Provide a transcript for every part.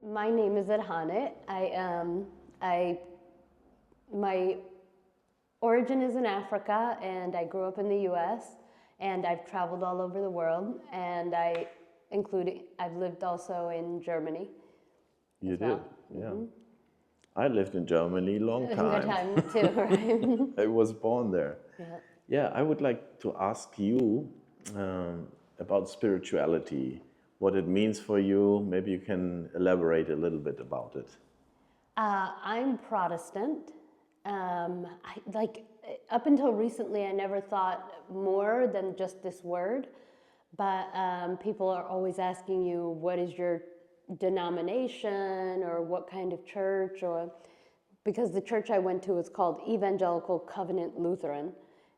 My name is Adhanet. My origin is in Africa, and I grew up in the U.S. and I've traveled all over the world, and I've lived also in Germany. You as did, well. yeah. I lived in Germany a long Good time. time too, right? I was born there. Yeah. Yeah, I would like to ask you about spirituality, what it means for you. Maybe you can elaborate a little bit about it. I'm Protestant. Up until recently, I never thought more than just this word. But people are always asking you, what is your denomination or what kind of church? Or because the church I went to is called Evangelical Covenant Lutheran.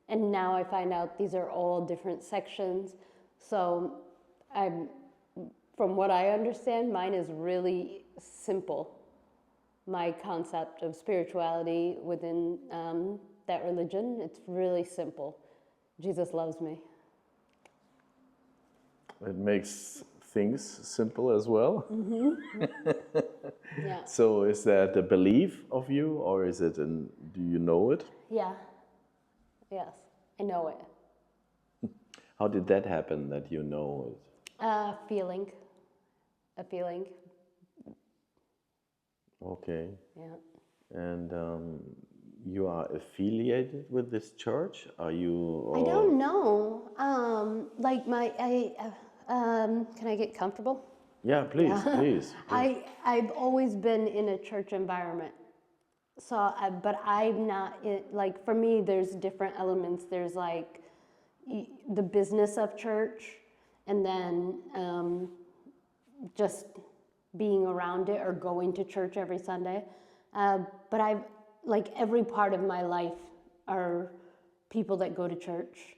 And now I find out these are all different sections. So from what I understand, mine is really simple. My concept of spirituality within that religion, it's really simple. Jesus loves me. It makes things simple as well. Yeah. So is that a belief of you, or is it do you know it? Yeah. Yes, I know it. How did that happen that you know it? Feeling. A feeling. Okay. Yeah. And you are affiliated with this church? Are you? I don't know. Can I get comfortable? Yeah, please, please. I've always been in a church environment. But I'm not, for me, there's different elements. There's like the business of church, and then just being around it or going to church every Sunday. But every part of my life are people that go to church.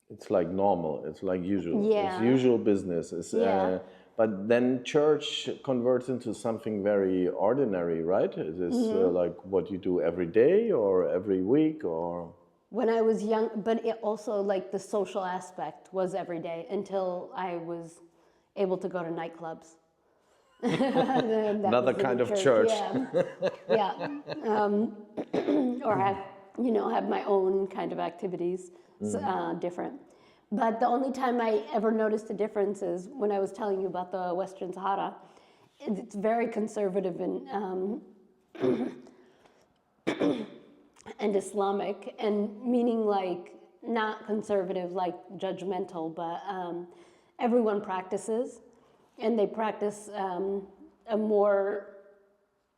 It's like normal. It's like usual. Yeah. It's usual business. Yeah. But then church converts into something very ordinary, right? It is like what you do every day or every week or... When I was young, but it also like the social aspect was every day until I was able to go to nightclubs. Another kind of church. Yeah. Or have my own kind of activities, different. But the only time I ever noticed a difference is when I was telling you about the Western Sahara. It's very conservative and Islamic, and meaning like not conservative, like judgmental, but everyone practices, and they practice a more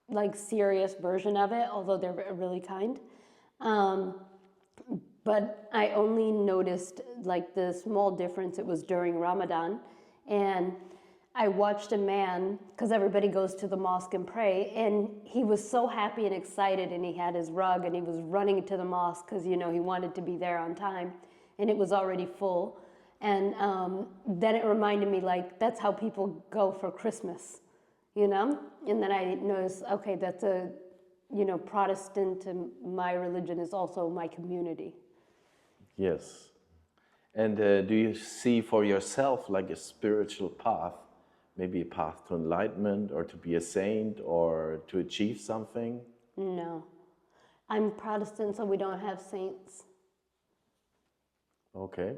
like serious version of it, although they're really kind. But I only noticed like the small difference. It was during Ramadan, and I watched a man, because everybody goes to the mosque and pray, and he was so happy and excited, and he had his rug, and he was running to the mosque because he wanted to be there on time, and it was already full. And then it reminded me, like, that's how people go for Christmas, And then I noticed, okay, that's a, Protestant, and my religion is also my community. Yes. And do you see for yourself like a spiritual path, maybe a path to enlightenment or to be a saint or to achieve something? No. I'm Protestant, so we don't have saints. Okay.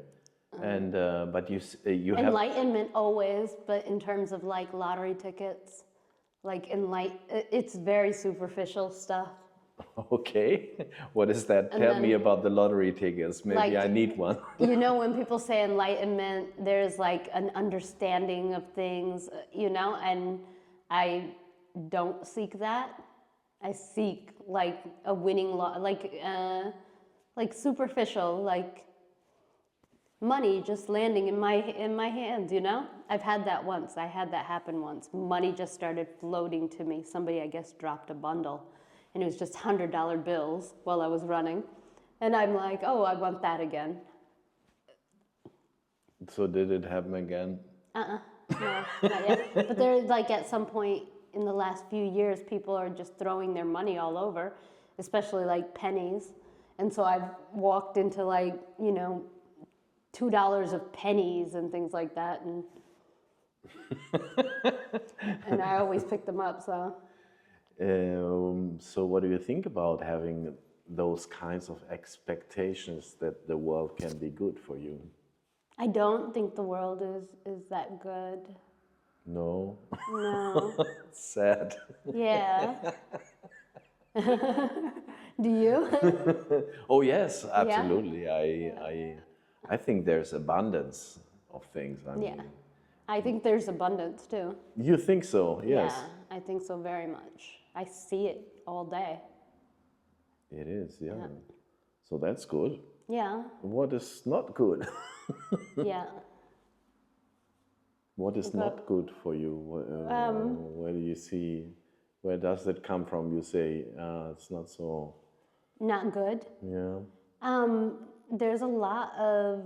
And but you have enlightenment always, but in terms of like lottery tickets, it's very superficial stuff. Okay, what is that? Tell me about the lottery tickets. Maybe I need one. When people say enlightenment, there's like an understanding of things, and I don't seek that. I seek like a winning like superficial, like money just landing in my hands, I've had that once. I had that happen once. Money just started floating to me. Somebody, I guess, dropped a bundle, and it was just $100 bills while I was running. And I'm like, oh, I want that again. So did it happen again? No, not yet. But there's like at some point in the last few years, people are just throwing their money all over, especially like pennies. And so I've walked into like, $2 of pennies and things like that. And And I always pick them up, so. So what do you think about having those kinds of expectations that the world can be good for you? I don't think the world is that good. No? No. Sad. Yeah. Do you? Oh yes, absolutely. I think there's abundance of things. I Yeah. mean, I think there's abundance too. you think so? Yes. Yeah, I think so very much. I see it all day. It is, yeah. So that's good. Yeah. What is not good? Yeah. What is not good for you? Where do you see, where does it come from? You say it's not so, Not good. yeah. There's a lot of,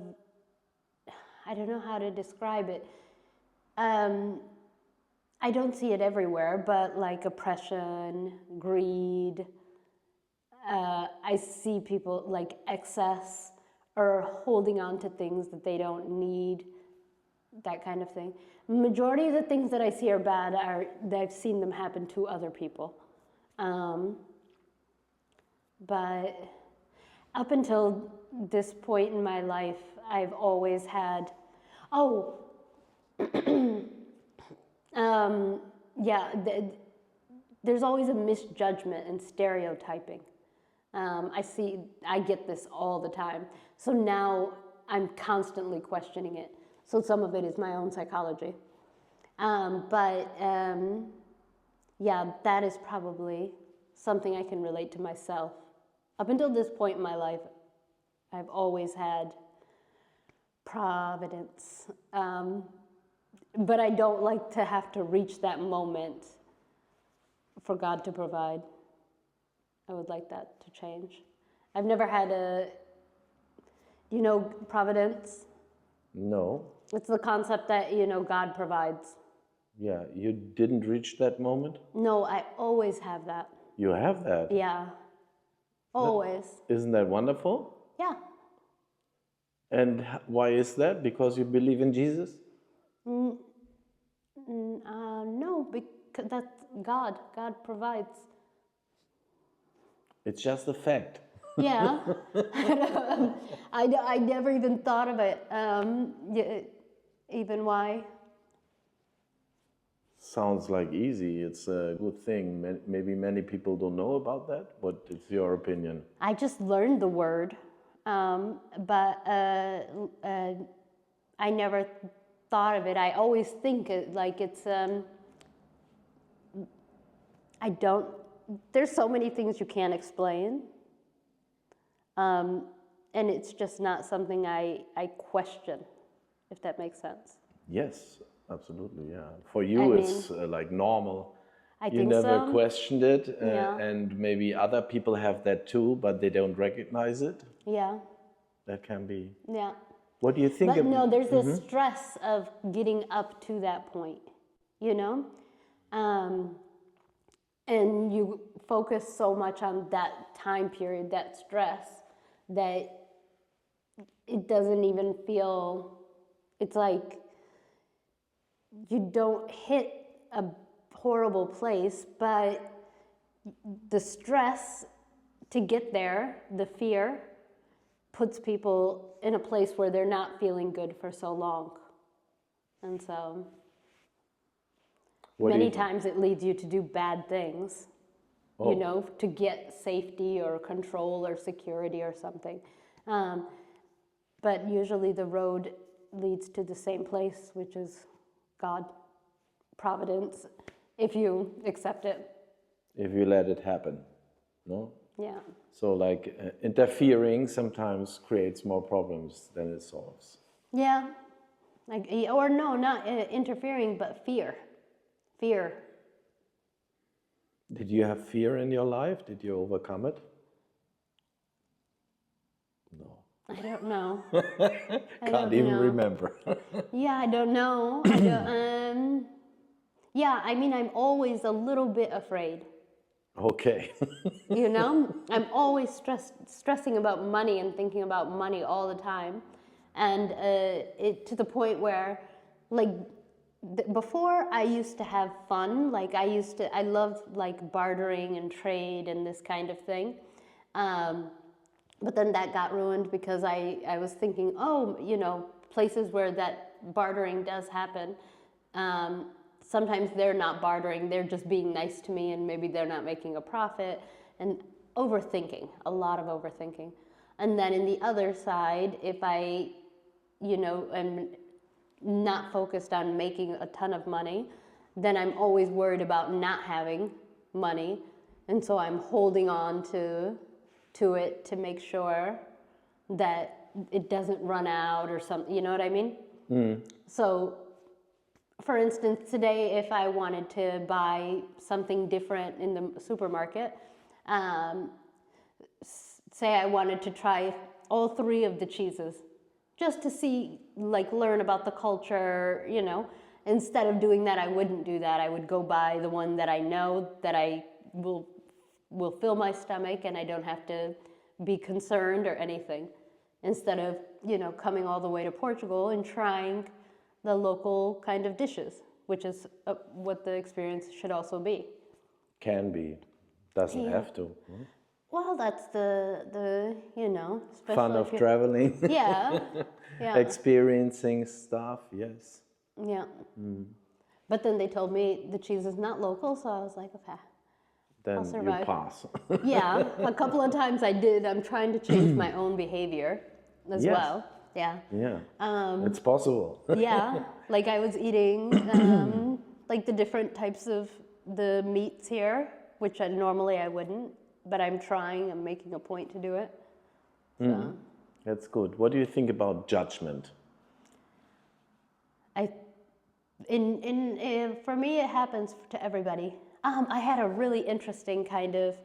I don't know how to describe it. I don't see it everywhere, but like oppression, greed. I see people like excess or holding on to things that they don't need, that kind of thing. Majority of the things that I see are bad are that I've seen them happen to other people. But up until this point in my life, I've always had, there's always a misjudgment and stereotyping. I get this all the time. So now I'm constantly questioning it. So some of it is my own psychology. Yeah, that is probably something I can relate to myself. Up until this point in my life, I've always had providence. But I don't like to have to reach that moment for God to provide. I would like that to change. I've never had do you know providence? No. It's the concept that, God provides. Yeah, you didn't reach that moment? No, I always have that. You have that? Yeah. Always. Isn't that wonderful? Yeah. And why is that? Because you believe in Jesus? No, because that's God. God provides. It's just a fact. Yeah. I never even thought of it. Even why? Sounds like easy. It's a good thing. Maybe many people don't know about that. What is your opinion? I just learned the word, but I never thought of it. I always think like it's. There's so many things you can't explain. And it's just not something I question, if that makes sense. Yes, absolutely, yeah. For you, it's like normal. You never so. questioned it, Yeah. and maybe other people have that too, but they don't recognize it. Yeah. That can be. Yeah. What do you think? But no, there's this stress of getting up to that point, and you focus so much on that time period, that stress, that it doesn't even feel, it's like you don't hit a horrible place, but the stress to get there, the fear, puts people in a place where they're not feeling good for so long. And so many times it leads you to do bad things, to get safety or control or security or something. But usually the road leads to the same place, which is God, providence, if you accept it. If you let it happen, no? Yeah. So like interfering sometimes creates more problems than it solves. Yeah. Or no, not interfering, but fear. Fear. Did you have fear in your life? Did you overcome it? No. I don't know. Can't even remember. Yeah, I don't know. Yeah, I mean, I'm always a little bit afraid. Okay. I'm always stressing about money and thinking about money all the time. And to the point where, like, before I used to have fun. Like I loved like bartering and trade and this kind of thing. But then that got ruined because I was thinking, oh, places where that bartering does happen, sometimes they're not bartering, they're just being nice to me, and maybe they're not making a profit, and overthinking, a lot of overthinking. And then in the other side, if I, am not focused on making a ton of money, then I'm always worried about not having money, and so I'm holding on to it to make sure that it doesn't run out or something, you know what I mean? So, for instance, today if I wanted to buy something different in the supermarket, say I wanted to try all 3 of the cheeses, just to see, like, learn about the culture, instead of doing that, I wouldn't do that. I would go buy the one that I know that I will fill my stomach and I don't have to be concerned or anything, instead of, coming all the way to Portugal and trying the local kind of dishes, which is what the experience should also be. Can be. Doesn't have to. Well, that's the especially Fun of traveling. Yeah. Experiencing stuff, yes. Yeah. But then they told me the cheese is not local, so I was like, okay. Then I'll survive. you pass. Yeah, a couple of times I did. I'm trying to change my own behavior as well. Yeah. Yeah. It's possible. Yeah, like I was eating like the different types of the meats here, which normally I wouldn't, but I'm making a point to do it. So. That's good. What do you think about judgment? For me, it happens to everybody. I had a really interesting kind of,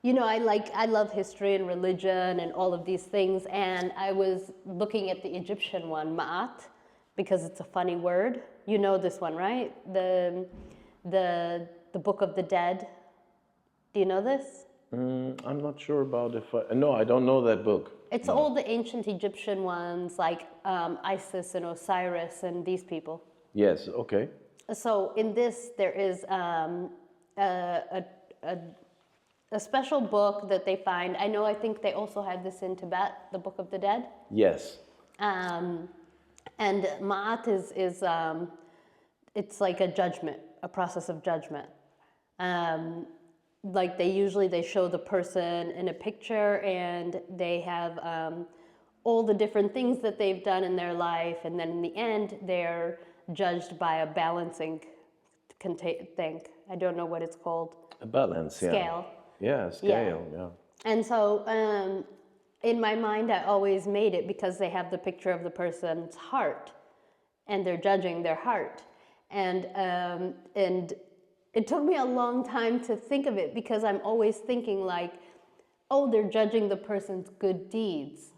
I love history and religion and all of these things, and I was looking at the Egyptian one, ma'at, because it's a funny word. You know this one, right? The Book of the Dead. Do you know this? I'm not sure about no, I don't know that book. It's all the ancient Egyptian ones, like Isis and Osiris and these people. Yes, okay. So in this, there is a special book that they find. I think they also have this in Tibet, the Book of the Dead. Yes. And Ma'at is it's like a judgment, a process of judgment. Like they show the person in a picture, and they have all the different things that they've done in their life, and then in the end, they're judged by a balancing thing. I don't know what it's called. A balance, Scale. Yeah, scale, yeah. And so in my mind, I always made it because they have the picture of the person's heart, and they're judging their heart. And it took me a long time to think of it, because I'm always thinking like, oh, they're judging the person's good deeds.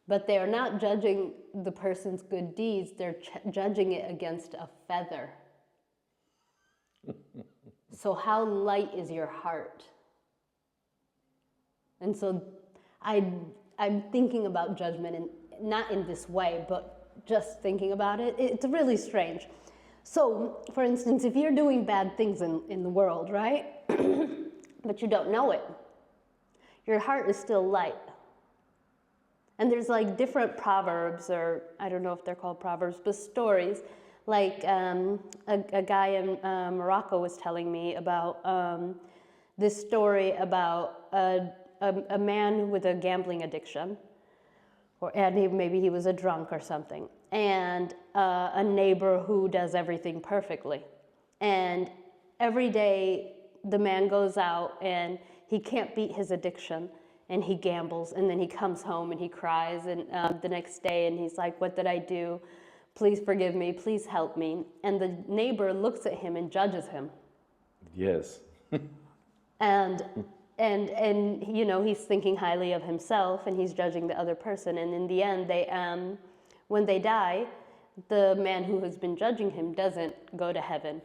But they're not judging the person's good deeds, they're judging it against a feather. So how light is your heart? And so I'm thinking about judgment, and not in this way, but just thinking about it. It's really strange. So, for instance, if you're doing bad things in the world, right? But you don't know it, your heart is still light. And there's like different proverbs, or I don't know if they're called proverbs, but stories. Like a guy in Morocco was telling me about this story about a man with a gambling addiction, maybe he was a drunk or something, and a neighbor who does everything perfectly. And every day the man goes out and he can't beat his addiction, and he gambles, and then he comes home and he cries, and the next day, and he's like, what did I do? Please forgive me, please help me. And the neighbor looks at him and judges him. Yes. and he's thinking highly of himself, and he's judging the other person. And in the end, when they die, the man who has been judging him doesn't go to heaven,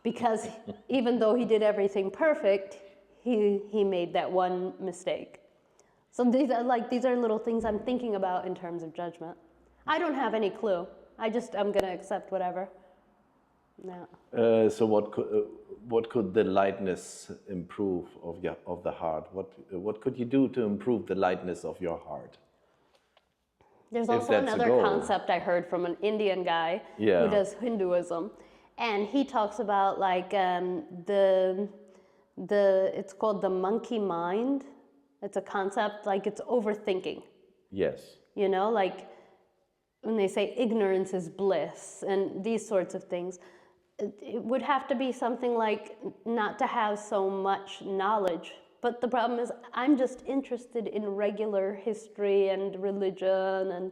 because even though he did everything perfect, he made that one mistake. So these are little things I'm thinking about in terms of judgment. I don't have any clue. I'm gonna accept whatever. No. So what could the lightness improve of the heart? What could you do to improve the lightness of your heart? There's If also that's a another goal. concept I heard from an Indian guy Yeah. who does Hinduism, and he talks about like it's called the monkey mind. It's a concept, like it's overthinking. Yes. You know, like when they say ignorance is bliss and these sorts of things, it would have to be something like not to have so much knowledge. But the problem is I'm just interested in regular history and religion and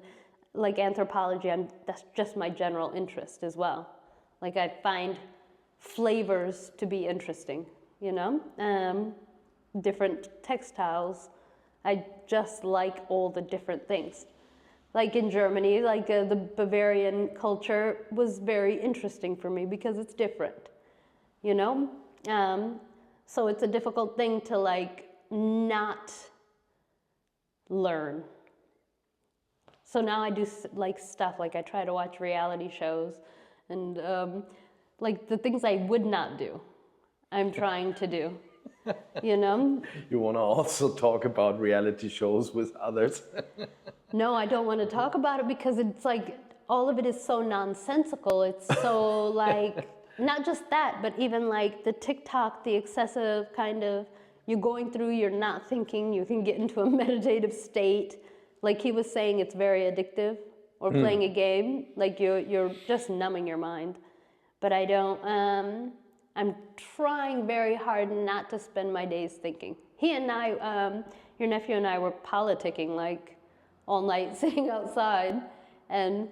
like anthropology. That's just my general interest as well. Like I find flavors to be interesting, you know? Different textiles. I just like all the different things. Like in Germany, like the Bavarian culture was very interesting for me because it's different, you know? So it's a difficult thing to like not learn. So now I do like stuff, like I try to watch reality shows and like the things I would not do, I'm trying to do, you know? You want to also talk about reality shows with others? No, I don't want to talk about it because it's like all of it is so nonsensical. It's so like, not just that, but even like the TikTok, the excessive kind of, you're going through, you're not thinking, you can get into a meditative state. Like he was saying, it's very addictive. Or playing a game, like you're just numbing your mind. But I don't, I'm trying very hard not to spend my days thinking. He and I, your nephew and I were politicking like all night sitting outside, and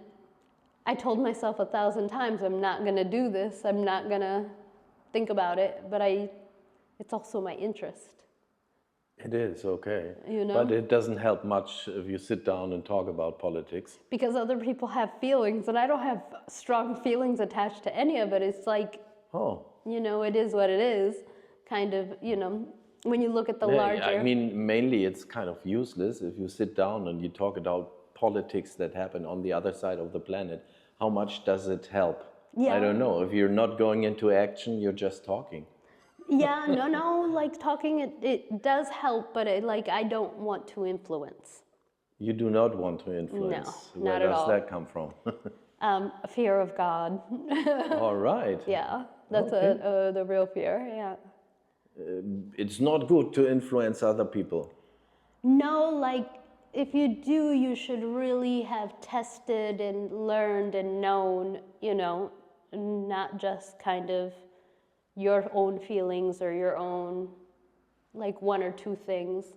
I told myself 1,000 times, I'm not gonna do this, I'm not gonna think about it, but it's also my interest. It is, okay. You know? But it doesn't help much if you sit down and talk about politics. Because other people have feelings, and I don't have strong feelings attached to any of it. It's like, you know, it is what it is, kind of, you know, when you look at the larger... I mean, mainly it's kind of useless if you sit down and you talk about politics that happen on the other side of the planet. How much does it help? Yeah. I don't know. If you're not going into action, you're just talking. Yeah, no, like talking, it does help, but like I don't want to influence. You do not want to influence. No, Where not at does all. that come from? A fear of God. All right. Yeah, that's Okay. the real fear, yeah. It's not good to influence other people. No, like if you do, you should really have tested and learned and known, you know, not just kind of your own feelings or your own, like one or two things.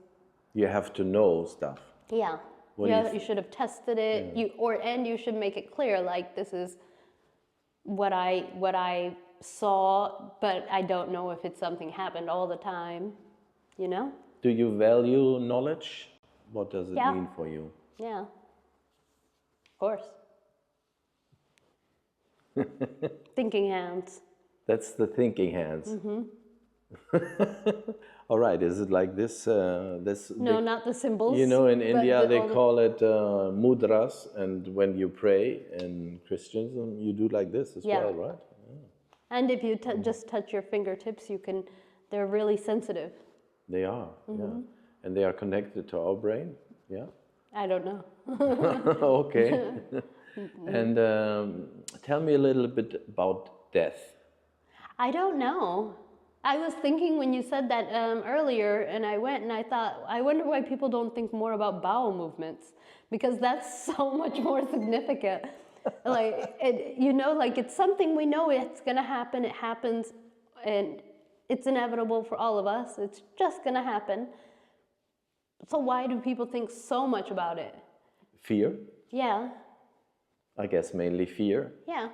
You have to know stuff. Yeah. You should have tested it. Yeah. And you should make it clear, like this is what I saw, but I don't know if it's something happened all the time, you know? Do you value knowledge? What does it Yeah. mean for you? Yeah. Of course. Thinking hands. That's the thinking hands. Mm-hmm. All right, is it like this? No, not the symbols. You know, in India they all call it mudras, and when you pray in Christianism, you do like this as well, right? Yeah. And if you just touch your fingertips, they're really sensitive. They are, yeah. And they are connected to our brain, yeah? I don't know. Okay. And tell me a little bit about death. I don't know. I was thinking when you said that earlier, and I went and I thought, I wonder why people don't think more about bowel movements, because that's so much more significant. Like, you know, like it's something we know it's going to happen, it happens, and it's inevitable for all of us. It's just going to happen. So why do people think so much about it? Fear? Yeah. I guess mainly fear. Yeah.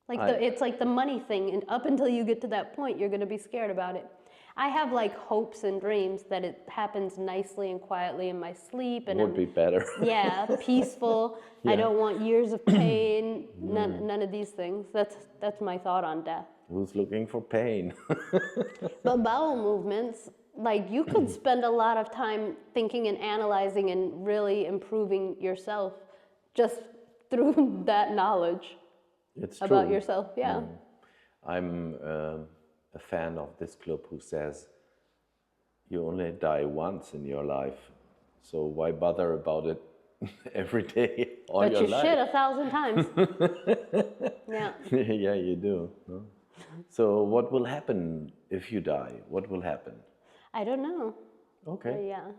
Like it's like the money thing, and up until you get to that point, you're going to be scared about it. I have like hopes and dreams that it happens nicely and quietly in my sleep, and would be better. Yeah, peaceful. Yeah. I don't want years of pain. None of these things. That's my thought on death. Who's looking for pain? But bowel movements, like you could spend a lot of time thinking and analyzing and really improving yourself just through that knowledge It's about true. yourself. Yeah. I'm a fan of this club who says you only die once in your life, so why bother about it every day all But your you life? shit 1,000 times. Yeah. Yeah, you do. No? So what will happen if you die? What will happen? I don't know. Okay. Yeah.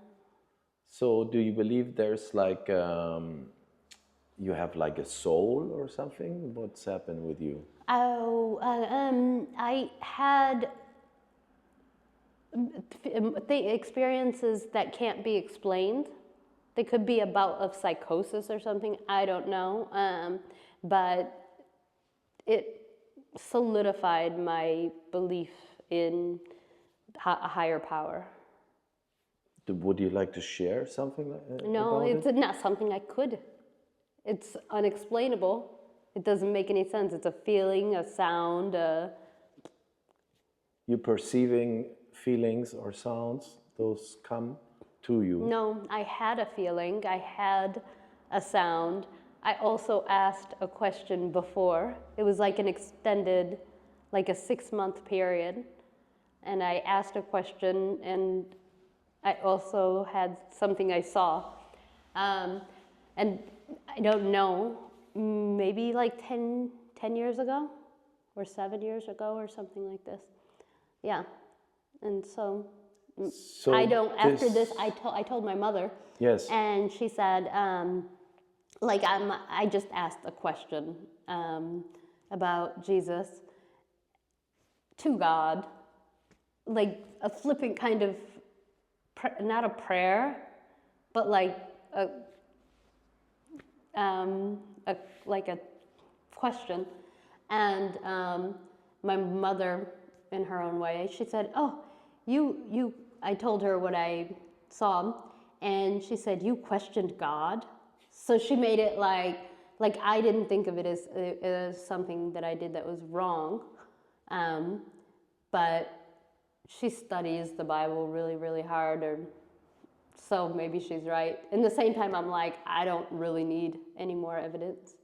So do you believe there's like you have like a soul or something? What's happened with you? Oh, I had the experiences that can't be explained. They could be a bout of psychosis or something. I don't know. But it solidified my belief in a higher power. Would you like to share something No, about it's it? not something I could. It's unexplainable. It doesn't make any sense. It's a feeling, a sound. You perceiving feelings or sounds, those come to you. No, I had a feeling. I had a sound. I also asked a question before. It was like an extended, like a 6-month period. And I asked a question, and I also had something I saw. And I don't know, maybe like 10 years ago or 7 years ago or something like this. Yeah. And so I don't, after this, I told my mother. Yes. And she said, I just asked a question about Jesus to God, like a flippant kind of, not a prayer, but like a question. And my mother, in her own way, she said, "Oh, you." I told her what I saw, and she said, "You questioned God." So she made it like I didn't think of it as something that I did that was wrong, but she studies the Bible really, really hard, or so maybe she's right. In the same time, I'm like, I don't really need any more evidence.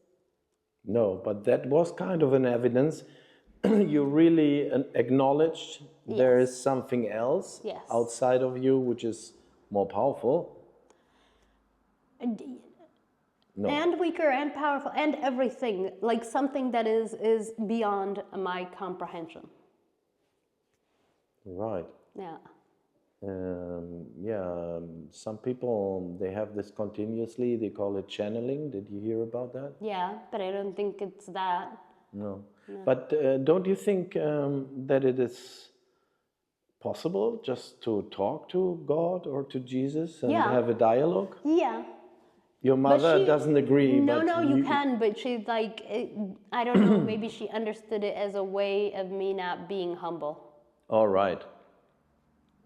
No, but that was kind of an evidence. You really acknowledged there is something else Yes. outside of you which is more powerful. No. And weaker and powerful and everything, like something that is beyond my comprehension. Right. Yeah. Some people, they have this continuously, they call it channeling. Did you hear about that? Yeah, but I don't think it's that. No. But don't you think that it is possible just to talk to God or to Jesus and have a dialogue? Yeah. Your mother doesn't agree. No, but no, you can, but she's like, I don't know, maybe she understood it as a way of me not being humble. All right.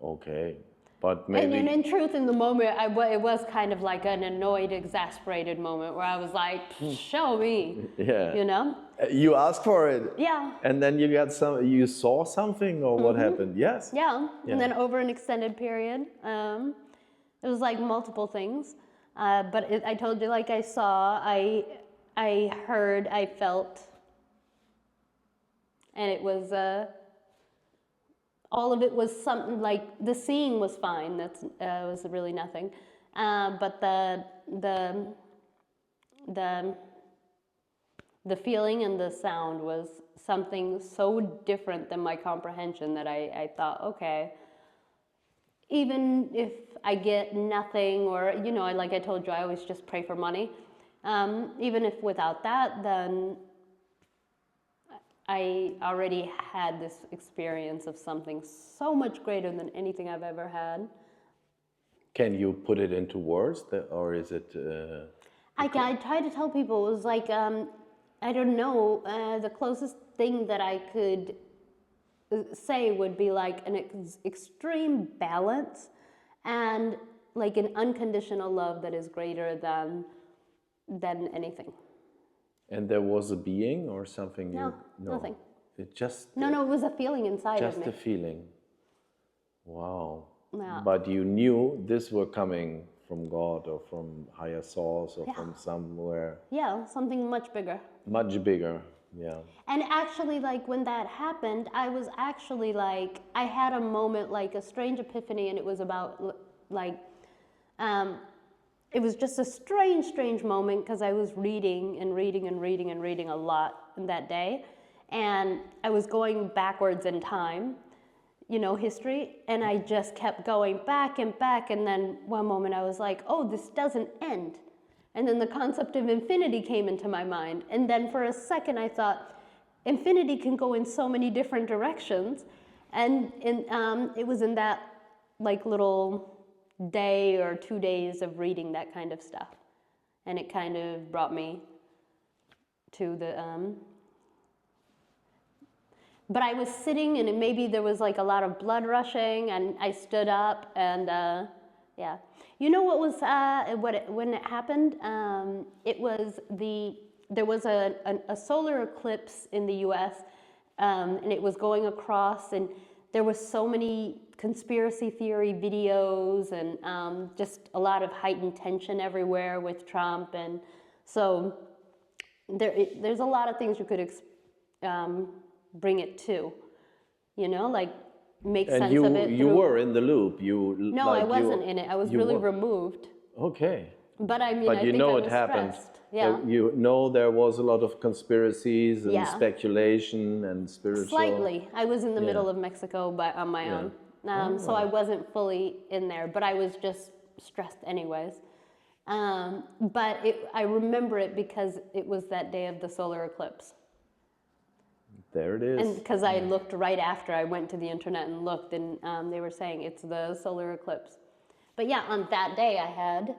Okay. But maybe... And in truth, in the moment, it was kind of like an annoyed, exasperated moment where I was like, show me, Yeah. you know? You asked for it. Yeah. And then you saw something, or what happened? Yes. Yeah. And then over an extended period, it was like multiple things. But I told you, like I saw, I heard, I felt, and it was, all of it was something like, the seeing was fine, that's was really nothing. But the feeling and the sound was something so different than my comprehension that I thought, okay, even if I get nothing, or, you know, like I told you, I always just pray for money. Even if without that, then I already had this experience of something so much greater than anything I've ever had. Can you put it into words, or is it... I try to tell people, it was like, I don't know, the closest thing that I could say would be like an extreme balance and like an unconditional love that is greater than anything. And there was a being or something? No, nothing. It just... No, it was a feeling inside of me. Just a feeling. Wow. Yeah. But you knew this were coming from God or from higher source or from somewhere Yeah, something much bigger. much bigger. Yeah. And actually, like when that happened, I was actually like, I had a moment, like a strange epiphany, and it was about like, it was just a strange moment because I was reading and reading a lot in that day, and I was going backwards in time, you know, history, and I just kept going back and back, and then one moment I was like, oh, this doesn't end. And then the concept of infinity came into my mind. And then for a second I thought, infinity can go in so many different directions. And it was in that like little day or 2 days of reading that kind of stuff. And it kind of brought me to the, but I was sitting and maybe there was like a lot of blood rushing and I stood up and yeah. You know what was, when it happened? There was a solar eclipse in the US and it was going across and there was so many conspiracy theory videos and just a lot of heightened tension everywhere with Trump. And so there's a lot of things you could bring it to, you know, like make sense of it. You were in the loop. No, I wasn't in it. I was really removed. Okay. But I mean, But I you think know I it was happened. stressed. Yeah. You know there was a lot of conspiracies and Yeah. speculation and spiritual. Slightly. I was in the middle of Mexico on my own. So I wasn't fully in there, but I was just stressed anyways. But I remember it because it was that day of the solar eclipse. There it is. And because I looked right after, I went to the internet and looked, and they were saying it's the solar eclipse. But yeah, on that day I had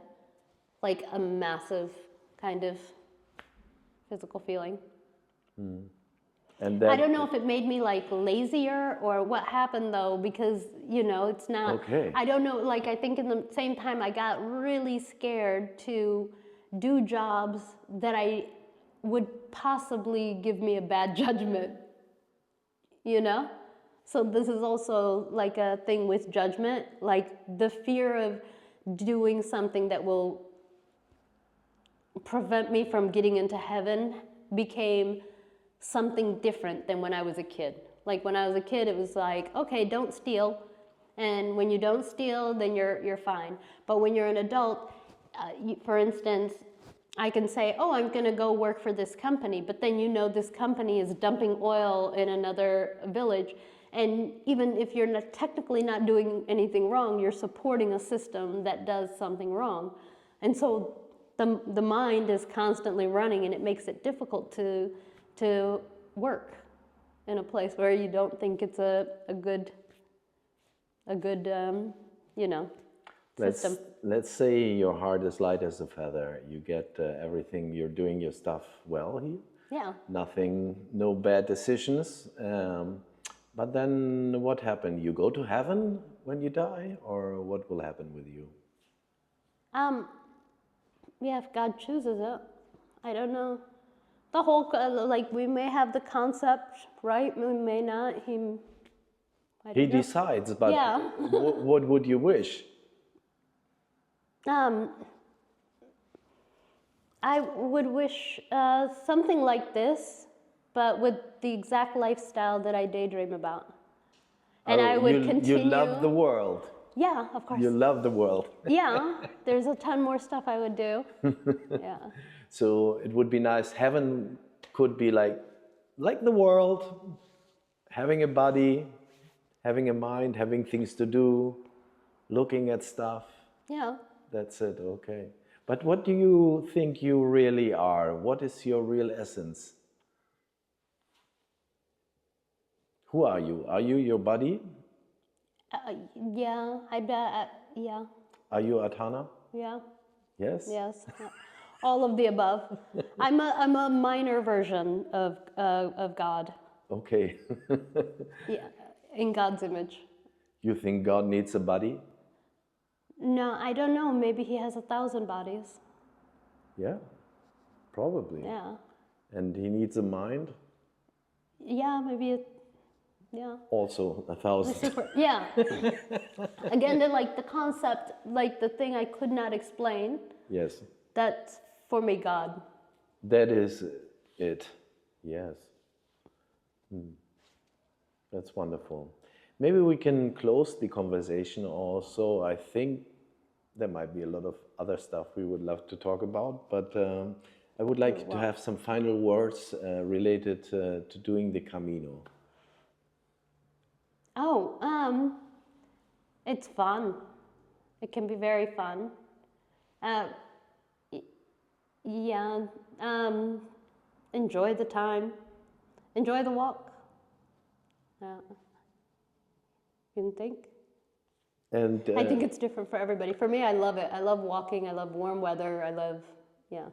like a massive kind of physical feeling. And I don't know if it made me like lazier or what happened though, because you know, it's not, Okay. I don't know, like I think in the same time I got really scared to do jobs that I would possibly give me a bad judgment, you know? So this is also like a thing with judgment, like the fear of doing something that will prevent me from getting into heaven became something different than when I was a kid. Like when I was a kid, it was like, okay, don't steal. And when you don't steal, then you're fine. But when you're an adult, for instance, I can say, oh, I'm going to go work for this company. But then you know this company is dumping oil in another village. And even if you're not, technically not doing anything wrong, you're supporting a system that does something wrong. And so the mind is constantly running, and it makes it difficult to work in a place where you don't think it's a good you know, system. Let's say your heart is light as a feather. You get everything, you're doing your stuff well here. Yeah. Nothing, no bad decisions. But then what happened? You go to heaven when you die, or what will happen with you? Yeah, if God chooses it. I don't know. The whole, like, we may have the concept, right? We may not. He decides, but yeah. what would you wish? I would wish something like this, but with the exact lifestyle that I daydream about. And I would continue. You love the world. Yeah, of course. You love the world. Yeah, there's a ton more stuff I would do. Yeah. So it would be nice. Heaven could be like the world, having a body, having a mind, having things to do, looking at stuff. Yeah. That's it, okay. But what do you think you really are? What is your real essence? Who are you? Are you your body? Yeah, I bet, yeah. Are you Adhanet? Yeah. Yes? Yes. All of the above. I'm a minor version of God. Okay. Yeah, in God's image. You think God needs a body? No, I don't know. Maybe he has 1,000 bodies. Yeah, probably. Yeah. And he needs a mind? Yeah, maybe Yeah. Also 1,000. Super. Yeah. Again, the concept, like the thing I could not explain. Yes. That's for me God. That is it. Yes. That's wonderful. Maybe we can close the conversation also. I think there might be a lot of other stuff we would love to talk about, but I would like to have some final words related to doing the Camino. Oh, it's fun. It can be very fun. Uh, y- yeah. Enjoy the time. Enjoy the walk. You can think. And I think it's different for everybody. For me, I love it. I love walking. I love warm weather. I love, yeah.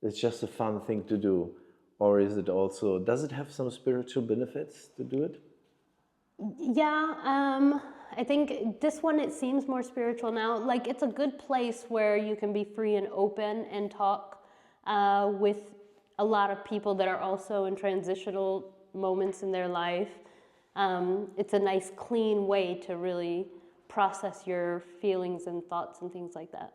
it's just a fun thing to do. Or is it also, does it have some spiritual benefits to do it? Yeah, I think this one, it seems more spiritual now. Like, it's a good place where you can be free and open and talk with a lot of people that are also in transitional moments in their life. It's a nice, clean way to really process your feelings and thoughts and things like that.